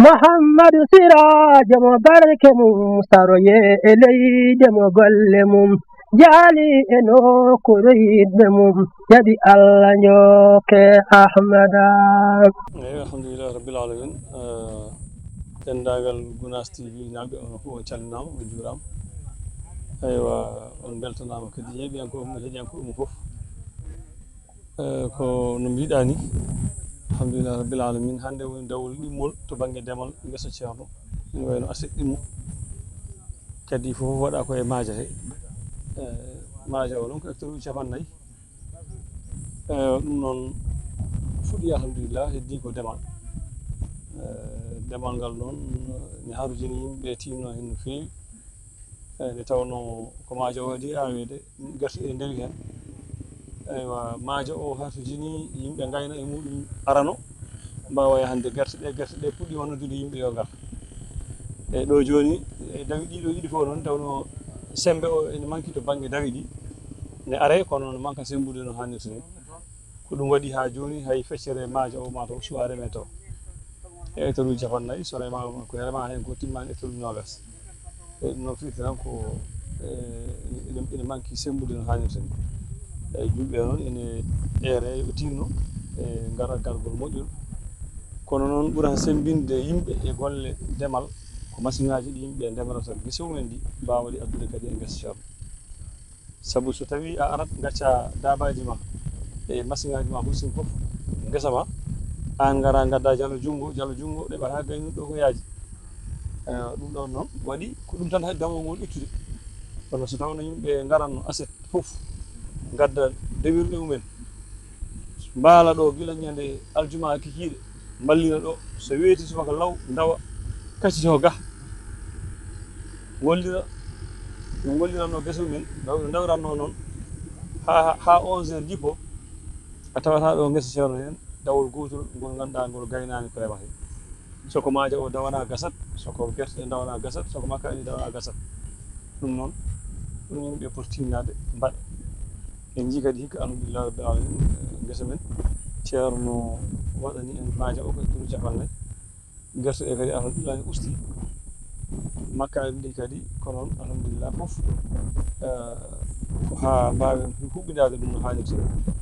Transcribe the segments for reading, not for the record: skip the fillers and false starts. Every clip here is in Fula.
muhammadu sirajo mo barke mum saroye e leyde mo golle mum jaali e nokkure yiɗɓe mum jaɓi allah njoke ahmada. eyi alhamdulillah rabbil alamin dendagal Gunas TV naɓe on fof on calminama on juurama aywa on beltanama kadi heeɗiyankoɓe mum fof ko no mbiɗa ni alhamdulillah rabbil alamin hande woni dawol ɗimmol to banggue ndeemal guesa ceerno ene wayno aset ɗimmo kadi fof waɗa koye maaja he maaja o noon ko hectares uji 40 ɗum noon fuɗɗi alhamdulillah heddi ko ndemal ndemal ngal noon ne harujini yimɓe tinno hen no fewi nde tawno ko maaja o waɗi awede gerte ɗe ndewi hen aywa maaja o harujini yimɓe gayna e muɗum arano mbawa hande gerte ɗe puɗɗima noddude yimɓe yo gar e ɗo joni dawi ɗiɗo ɗiɗi fof noon tawno sembe o ene manki to banggue dawi ɗi ne are kono noon manka sembude no hannirta ni ko ɗum waɗi ha joni hay feccere maaja o mataw suwa reme taw e hectares uji 40 so remama ko rema hen ko timmani hectares uji 20 e ɗum noon firti tan ko ene manki sembude no hannirta ni eyyi julɓe noon ene ere yo tinno e gara gargol moƴƴol kono noon ɓuura sembinde yimɓe e golle ndemal ko machine ngaji ɗi yimɓe ndemanata guese mumen ɗi mbawa ɗi addude kadi e guesa ceerno saabu so tawi a arat gacca dabaji ma e machine ngaji ma hussin foof guesa ma an gara gadda jalo junggo ɗeɓa ha gaynuɗo ko yaaji ɗum ɗon noon waɗi ko ɗum tan haɗi dawol ittude kono so tawno yimɓe garanno aset foof gadda dewirɗe mumen mbaala ɗo gila ñande aljuma kikiɗe ballina ɗo so weeti subaka law dawa kaccito ga golliranno guesa mumen dawranno noon ha 11 heures jippo a tawata ɗo guesa ceerno hen dawol gotol ngol ganduɗa ngol gaynani ko reema he soko maaja o dawana gasat soko gerte ɗe dawana gasat soko makkari dawana gasat ɗum noon ɗum yimɓe poti tinnade mbaɗa en jii kadi hikka alhamdulillah rabbil alamin guesa men ceerno waɗani en maaja o ko hectares uji 40 gerte ɗe kadi alhamdulillah ne usti makkari ɗi kadi ko noon alhamdulillah foof ko ha mbawen huɓɓidade ɗum no hannirta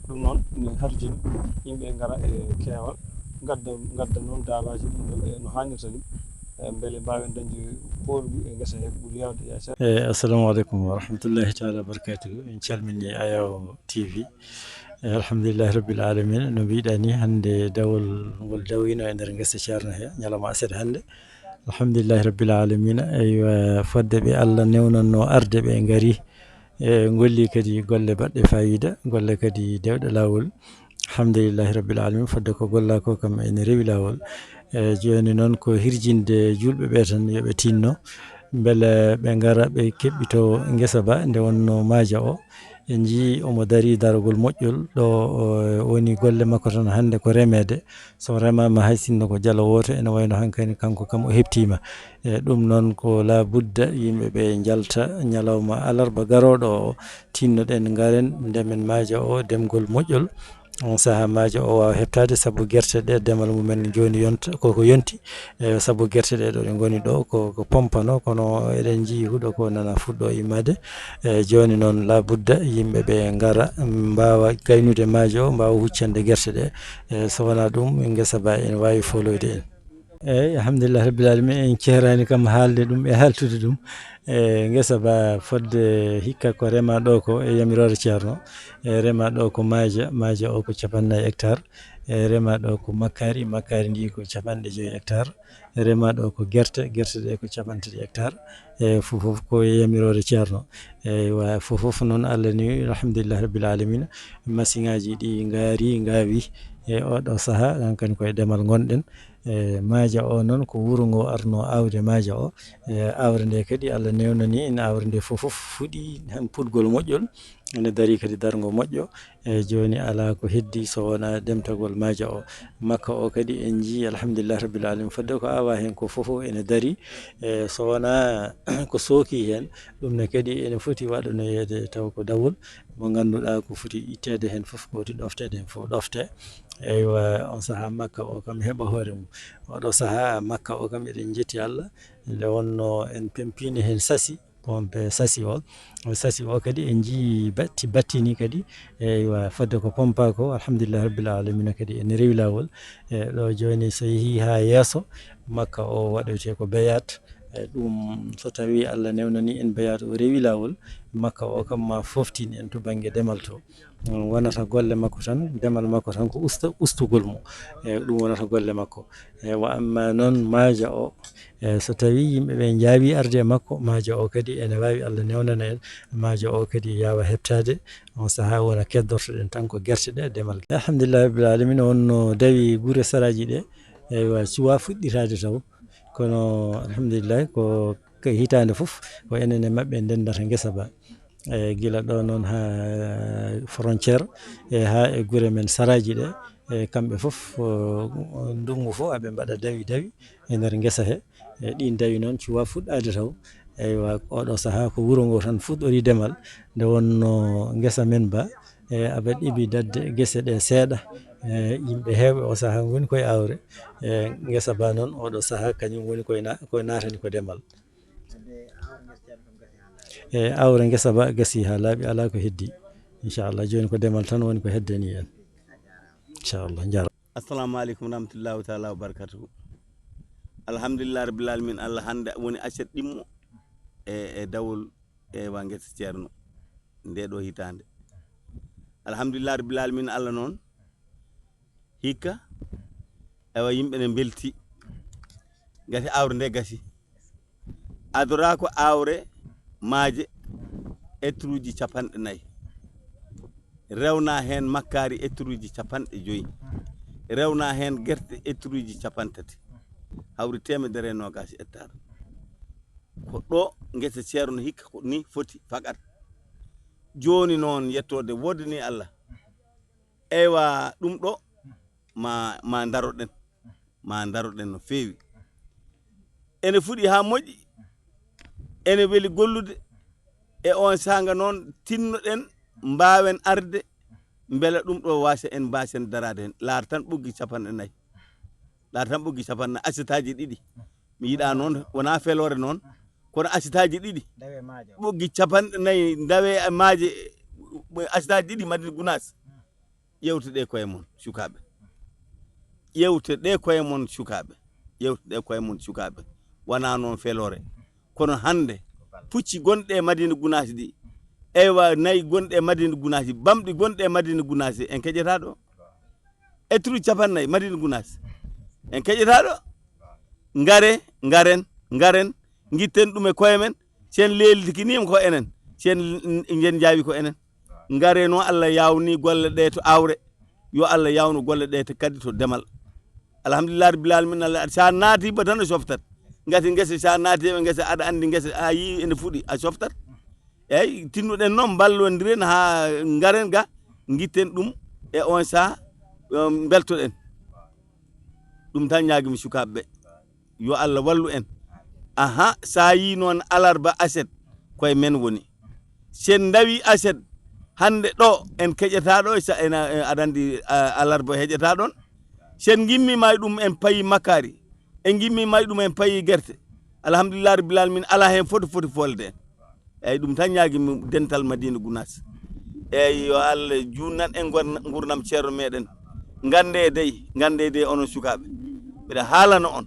ɗum noon ne harjini yimɓe gara e keewal gadda noon dabaji ɗin no hannirta ni beele mbawen dañde poluɗi e guesa he ko ɓuuri yawde yacca. Assalamu aleykum wa rahmatullahi taala barakatuhu en calmini Ayaw TV alhamdulillahi rabbil alamin no mbiɗa ni hande dawol ngol dawino e nder guesa ceerno he ñalawma aset hande alhamdulillahi rabbil alamin aywa fodde ɓe Allah newnanno arde ɓe gaari e golli kadi golle baɗɗe fayida golle kadi dewɗe lawol alhamdulillahi rabbil alamin fodde ko golla ko kam ene rewi lawol joni noon ko hirjinde julɓe ɓe tan yooɓe tinno beele ɓe gara ɓe keɓɓito guesa ba nde wonno maaja o en jii omo daari darogol moƴƴol ɗo woni golle makko tan hande ko remede so remama hay sinno ko jalo woto ene wayno hankkadi kanko kam o heptima e ɗum noon ko la budda yimɓeɓe jalta ñalawma alarba garoɗo o tinnoɗen garen ndemen maaja o ndemgol moƴƴol on saaha maaja o wawa heɓtade saabu guerte ɗe ndemal mumen joni yonta koko yonti saabu guerte ɗe ɗo ɗe goni ɗo ko pompano kono eɗen jii huuɗo ko nana fuɗɗo immade joni noon la budda yimɓeɓe gara mbawa gaynude maaja o mbawa huccande guerte ɗe so wona ɗum guesa ba ene wawi foloyde en eyyi alhamdulillah rabbil alamin en ceerani kam haalde ɗum e haltude ɗum guesa ba fodde hikka ko rema ɗo ko e yamirore ceerno rema ɗo ko maaja o ko 50 hectares rema ɗo ko makkari ndi ko 55 hectares rema ɗo ko gerte ɗe ko 53 hectares fof ko yamirore ceerno eywa fof noon Allah ni alhamdulillah rabbil alamin machine ngaji ɗi gawi e oɗo saaha hankkadi koye ndemal gonɗen maaja o noon ko wuuro ngo arno awde maaja o awre nde kadi Allah newnani en awre nde foof fuuɗi hen pudgol moƴƴol ene daari kadi dargo moƴƴo e joni ala ko heddi so wona ndemtagol maaja o makka o kadi en jii alhamdulillah rabbil alamin fodde ko awa hen ko foof ene daari so wona ko sooki hen ɗum ne kadi ene foti waɗanoyede taw ko dawol mo ganduɗa ko foti ittede hen foof ko woti ɗoftede hen foof ɗofte eywa on sahaa makka o kam heɓa hoore mum oɗo sahaa makka o kam eɗen jetti Allah nde wonno en pempini hen sasi pompe sasi o kadi en jii battini kadi eywa fodde ko pompa ko alhamdulillah rabbil alamina kadi en rewi lawol ɗo joni so yeehi ha yeeso makka o waɗete ko beyat ɗum so tawi Allah newnani en beyat o rewi lawol makka o kam ma foftin en to banggue demal to wonata golle makko tan demal makko tan ko ustugol mo ɗum wonata golle makko wa amma noon maaja o so tawi yimɓeɓe jaawi arde makko maaja o kadi ene wawi Allah newnana en maaja o kadi yawa heɓtade on saaha wona keddortoɗen tan ko guerte ɗe demal alhamdulillah rabbil alamin wonno dawi guure saraji ɗe eywa cuwa fuɗɗitade taw kono alhamdulillah ko hitande foof ko enen e mabɓe ndendata guesa ba gila ɗo noon ha frontiére ha e guure men saraji ɗe kamɓe foof ndungu fo aɓe mbaɗa dawi e nder guesa he ɗin dawi noon cuwa fuɗɗade taw eywa oɗo saaha ko wuuro ngo tan fuɗɗori demal nde wonno guesa men ba aɓa ɗiɓi dadde guese ɗe seeɗa yimɓe hewɓe o saaha goni koye awre guesa ba noon oɗo saaha kañum woni koye natani ko demal awre guesa ba gasi ha laaɓi ala ko heddi inchallah joni ko demal tan woni ko heddani en inchallah jarama. Assalamu aleykum rahmatullahi taala wa barakatuhu. Alhamdulillah rabbil alamin Allah hande woni accet ɗimmo e dawol wa guesa ceerno nde ɗo hitande alhamdulillah rabbil alamin Allah noon hikka ewa yimɓe ne belti gati awre nde gasi adora ko awre maaje etruji 40 rewna hen makkari etruji 50 rewna hen gerte etruji 30 hawri temedere nogas hectare ko ɗo guesa ceerno hikka ko ni foti fakat joni noon yettode wodani Allah eywa ɗum ɗo ma daroɗen no fewi ene fuɗi ha moƴƴi ene weli gollude e on sanga noon tinnoɗen mbawen arde beele ɗum ɗo wasa en mbasen darade hen laata tan ɓoggi 40 laata tan ɓoggi 40 asitaji ɗiɗi mi yiɗa noon wona felore noon kono asitaji ɗiɗi ɓoggi 40 dawe maaje asitaji ɗiɗi Madina Gounass yewtude koye mon sukaɓe yewtude koye mon sukaɓe yewtude koye mon sukaɓe wona noon felore kono hande pucci gonɗe Madina Gounass ɗi eywa nayi gonɗe Madina Gounass bamɗi gonɗe Madina Gounass en keƴeta ɗo etruji 40 Madina Gounass en keƴeta ɗo ngaren gitten ɗum e koye men sen leltikinima ko enen sen jen jaawi ko enen ngare no Allah yawni golle ɗe to awre yo Allah yawnu golle ɗe to kadi to demal alhamdulillah rabbil alamin Allah sa naati ba tan softat ngati ngese sa naati e ngese ada andi ngese a yi ene fuɗi a softat eyyi tinnuɗen noon ballodiren ha ngaren ga gitten ɗum e on sa beltoɗen ɗum tan ñaguimi sukaɓeɓe yo Allah wallu en aha sa yi noon alarba aset koye men woni sen dawi aset hande ɗo en keƴeta ɗo sa en aɗa andi alarba heƴeta ɗon sen gimmimay ɗum en payi makkari en gimmimay ɗum en payi guerte alhamdulillah rabbil alamin ala hen foti folde en eyyi ɗum tan ñaguimi dental Madina Gounass eyyi yo Allah junnan en gurdam ceerno meɗen gande dey onon sukaɓe mbiɗa haalana on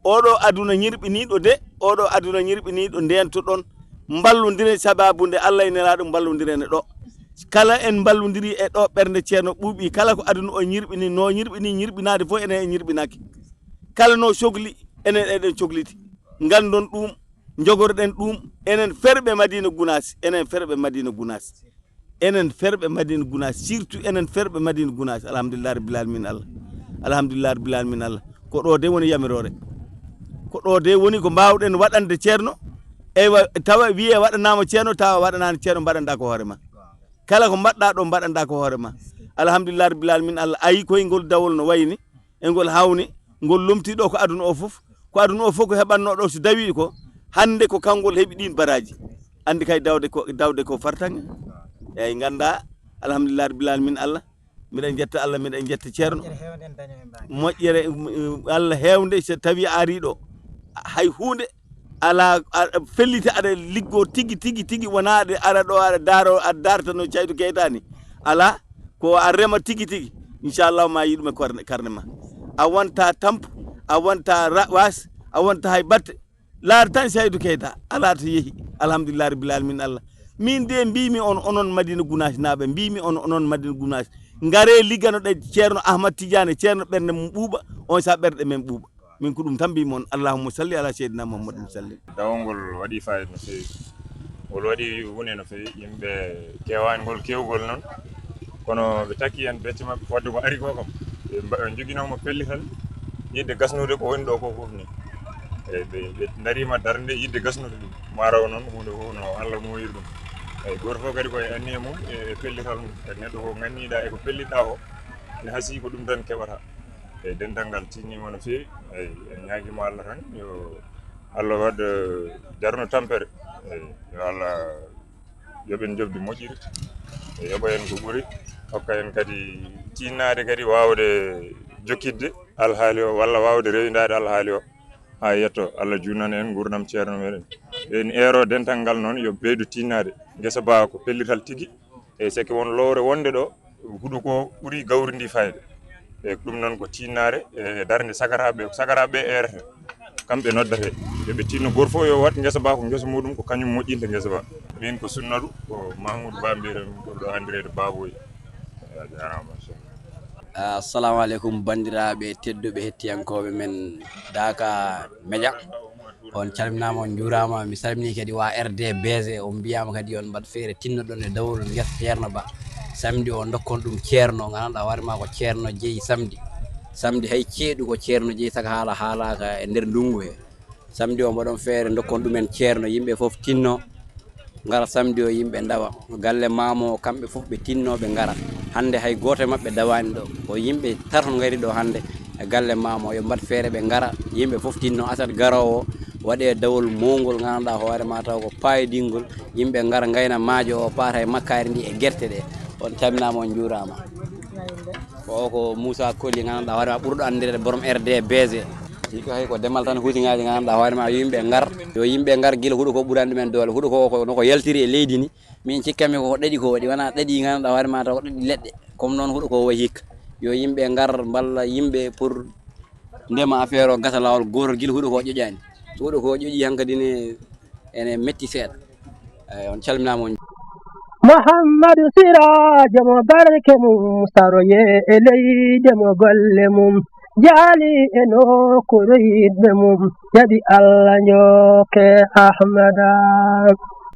oɗo aduna ñirɓiniɗo de oɗo aduna ñirɓiniɗo ndento ɗon ballodire sababude Allah ene laɗo ballodire ne ɗo kala en ballodiri e ɗo ɓernde ceerno ɓuuɓi kala ko aduna o ñirɓini no ñirɓinade fof enen e ñirɓinaki kala no sohli enen eɗen cohliti gandon ɗum jogorɗen ɗum enen ferɓe Madina Gounass enen ferɓe Madina Gounass surtout enen ferɓe Madina Gounass alhamdulillah rabbil alamin Allah ko ɗo de woni yamirore ko ɗo de woni ko mbawɗen waɗande ceerno eywa tawa wiye waɗanama ceerno tawa waɗanani ceerno mbaɗanɗa ko hoorema kala ko mbaɗɗa ɗo mbaɗanɗa ko hoorema alhamdulillah rabbil alamin Allah ayi koye ngol dawol no wayni e ngol hawni ngol lomti ɗo ko aduna o foof ko heɓanno ɗo so dawi ko hande ko kangol heeɓi ɗin baraji andi kay dawde ko fartange eyyi ganda alhamdulillah rabbil alamin Allah miɗen jetta Allah miɗen jetta ceerno moƴƴere Allah hewnde so tawi ari ɗo hay hunde ala fellite aɗa liggo tigi wona aɗa ara ɗo aɗa darta no Saydou Keita ni ala ko a rema tigi inchallah ma yiɗum e karne ma a wonta tampo a wonta was a wonta hay batte laar tan Saydou Keita ala to yeehi alhamdulillah rabbil alamin Allah min de mbimi onon Madina Gounass naaɓe mbimi onon Madina Gounass ngare ligganoɗe ceerno Ahmad Tidiane ceerno ɓerde mum ɓuuɓa on sa ɓerde men ɓuuɓa min ko ɗum tan mbimon allahumma salli ala seydina Muhammad sallim dawol waɗi fayida no fewi ngol waɗi wone no fewi yimɓe kewani ngol kewgol noon kono ɓe takki en becce mabɓe fodde ko ari ko kam ɓe joguinomo pellital yidde gasnude ko woni ɗo ko fof ni eyyi ɓe darima darde yidde gasnude ɗum maraw noon hunde fof no Allah moyiri ɗum eyyi goto fof kadi koye anniya mum e pellital mum kadi neɗɗo ko ganniɗa eko pelliɗa o ne haasi ko ɗum tan keɓata eyyi dental ngal tinnima no fewi eyyi en ñaguima Allah tan yo Allah waɗ jarno tampere eyyi yo Allah yoɓen jobdi moƴƴiri e yoɓa en ko ɓuuri hokka en kadi tinnade kadi wawde jokkidde alhaali o walla wawde rewidade alhaali o ha yetto Allah junnana en gurdam ceerno meɗen en ero dental ngal noon yo ɓeydu tinnade guesa ba ko pellital tigui e seke won lowre wonde ɗo huuɗo ko ɓuuri gawri ndi fayde e ɗum noon ko tinnare e darde sagaraɓe erete kamɓe noddate yoɓe tinno goto fof yo wat guesa ba ko guesa muɗum ko kañum moƴƴinta guesa ba min ko sunnaɗo ko Mahmoudou Ba mbiyeten ko ɗo andirede Baboy jarama assalamu aleykum bandiraɓe tedduɓe hettiyankoɓe men Daka Média on calminama on juurama mi salmini kadi wa RDBG on mbiyama kadi on mbaɗ feere tinnoɗon e dawol guesa ceerno Ba samedi o dokkon ɗum ceerno ganduɗa hoorema ko ceerno jeeyi samedi hay ceeɗu ko ceerno jeeyi saka haalaka e nder ndungu he samedi o mbaɗon feere dokkon ɗumen ceerno yimɓe foof tinno ngara samedi o yimɓe dawa galle mamo kamɓe foof ɓe tinnoɓe ngara hande hay goto e mabɓe dawani ɗo ko yimɓe taton gari ɗo hande e galle mamo yo mbaɗ feere ɓe ngara yimɓe foof tinno asat garowo waɗe dawol mowgol ganduɗa hoorema taw ko payidingol yimɓe ngara gayna maajo o paata e makkari ndi e guerte ɗe on calminama on juurama ko Moussa Kolli ganduɗa hoorema ɓurɗo andirede borom RDBG ko hay ko demal tan huutingaji ganduɗa hoorema yo yimɓe ngar guila huuɗo ko ɓurani ɗumen doole huuɗo ko noko yaltiri e leydi ni min cikkami ko ɗaɗi ko waɗi wona ɗaɗi ganduɗa hoorema taw ko ɗaɗi leɗɗe comme noon huuɗo ko wayi hikka yo yimɓe ngar balla yimɓe pour ndema affaire o gasa lawol gotol guila huuɗo ko ƴoƴani so huuɗo ko ƴoƴi hankkadi ene metti seeɗa eyyi on calminama on Muhammadu Sirajo mo barke mum saroye e leyde mo golle mum jaali e nokkuure yidɓe mum jaɓi Allah njokke Ahmada